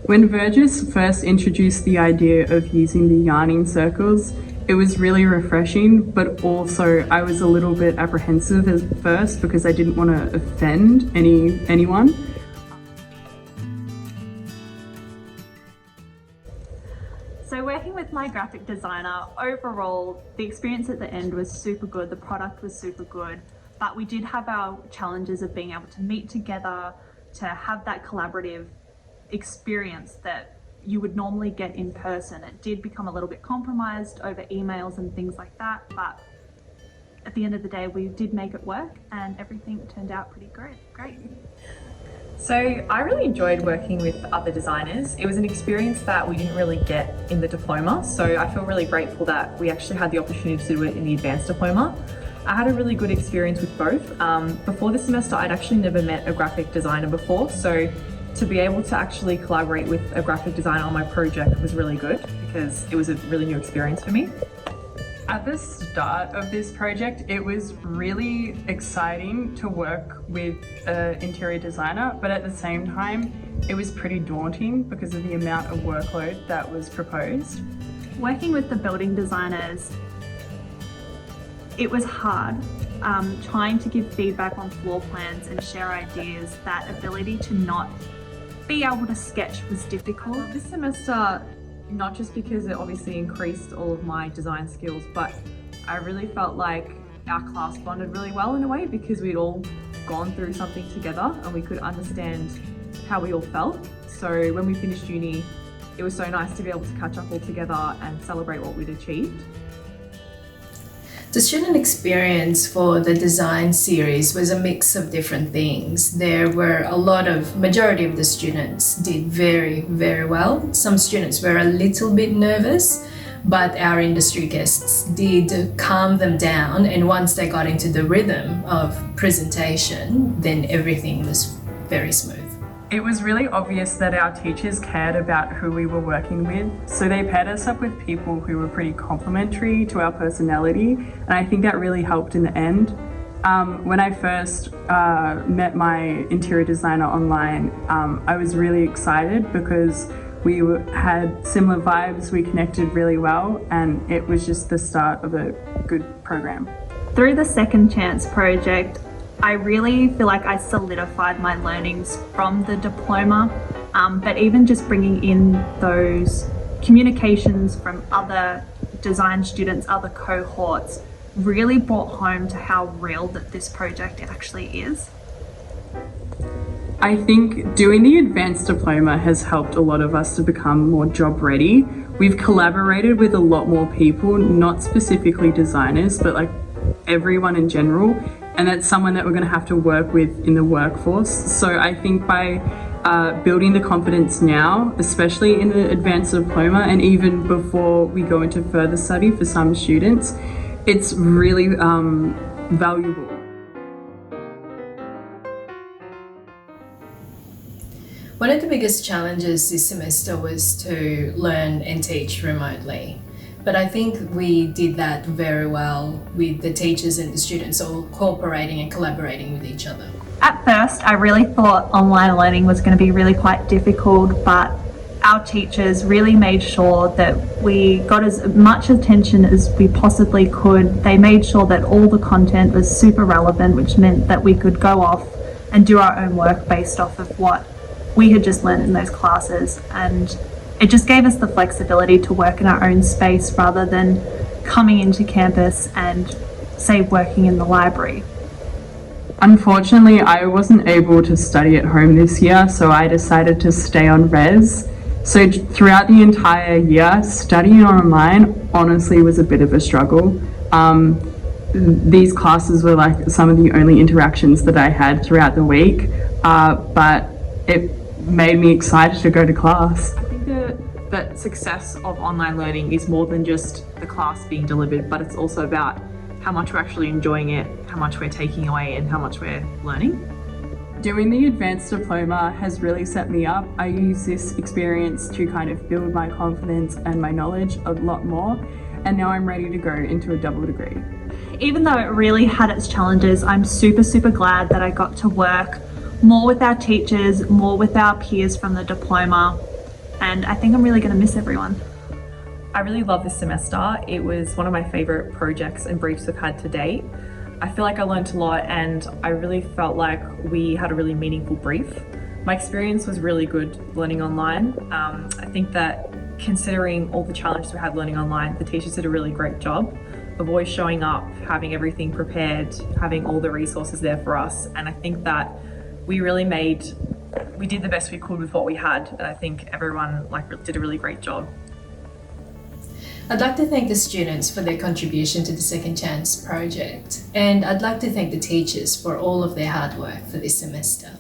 When Burgess first introduced the idea of using the yarning circles, it was really refreshing, but also I was a little bit apprehensive at first because I didn't want to offend anyone. So working with my graphic designer, overall, the experience at the end was super good, the product was super good, but we did have our challenges of being able to meet together, to have that collaborative experience that you would normally get in person. It did become a little bit compromised over emails and things like that, but at the end of the day, we did make it work and everything turned out pretty great. So I really enjoyed working with other designers. It was an experience that we didn't really get in the diploma, so I feel really grateful that we actually had the opportunity to do it in the advanced diploma. I had a really good experience with both. Before this semester, I'd actually never met a graphic designer before, so to be able to actually collaborate with a graphic designer on my project was really good because it was a really new experience for me. At the start of this project, it was really exciting to work with an interior designer, but at the same time, it was pretty daunting because of the amount of workload that was proposed. Working with the building designers, it was hard. Trying to give feedback on floor plans and share ideas, that ability to not be able to sketch was difficult. This semester, not just because it obviously increased all of my design skills, but I really felt like our class bonded really well in a way because we'd all gone through something together and we could understand how we all felt. So when we finished uni, it was so nice to be able to catch up all together and celebrate what we'd achieved. The student experience for the design series was a mix of different things. There were majority of the students did very, very well. Some students were a little bit nervous, but our industry guests did calm them down, and once they got into the rhythm of presentation, then everything was very smooth. It was really obvious that our teachers cared about who we were working with, so they paired us up with people who were pretty complementary to our personality, and I think that really helped in the end. When I first met my interior designer online, I was really excited because we had similar vibes, we connected really well, and it was just the start of a good program. Through the Second Chance project, I really feel like I solidified my learnings from the diploma, but even just bringing in those communications from other design students, other cohorts, really brought home to how real that this project actually is. I think doing the advanced diploma has helped a lot of us to become more job ready. We've collaborated with a lot more people, not specifically designers, but like everyone in general. And that's someone that we're going to have to work with in the workforce. So I think by building the confidence now, especially in the advanced diploma and even before we go into further study for some students, it's really valuable. One of the biggest challenges this semester was to learn and teach remotely. But I think we did that very well with the teachers and the students all cooperating and collaborating with each other. At first, I really thought online learning was going to be really quite difficult, but our teachers really made sure that we got as much attention as we possibly could. They made sure that all the content was super relevant, which meant that we could go off and do our own work based off of what we had just learned in those classes, and it just gave us the flexibility to work in our own space rather than coming into campus and, say, working in the library. Unfortunately, I wasn't able to study at home this year, so I decided to stay on res. So throughout the entire year, studying online honestly was a bit of a struggle. These classes were like some of the only interactions that I had throughout the week, but it made me excited to go to class. I think that success of online learning is more than just the class being delivered, but it's also about how much we're actually enjoying it, how much we're taking away, and how much we're learning. Doing the advanced diploma has really set me up. I use this experience to kind of build my confidence and my knowledge a lot more, and now I'm ready to go into a double degree. Even though it really had its challenges, I'm super glad that I got to work more with our teachers, more with our peers from the diploma, and I think I'm really going to miss everyone. I really love this semester. It was one of my favourite projects and briefs we've had to date. I feel like I learnt a lot and I really felt like we had a really meaningful brief. My experience was really good learning online. I think that considering all the challenges we had learning online, the teachers did a really great job of always showing up, having everything prepared, having all the resources there for us. And I think that we did the best we could with what we had. And I think everyone did a really great job. I'd like to thank the students for their contribution to the Second Chance project, and I'd like to thank the teachers for all of their hard work for this semester.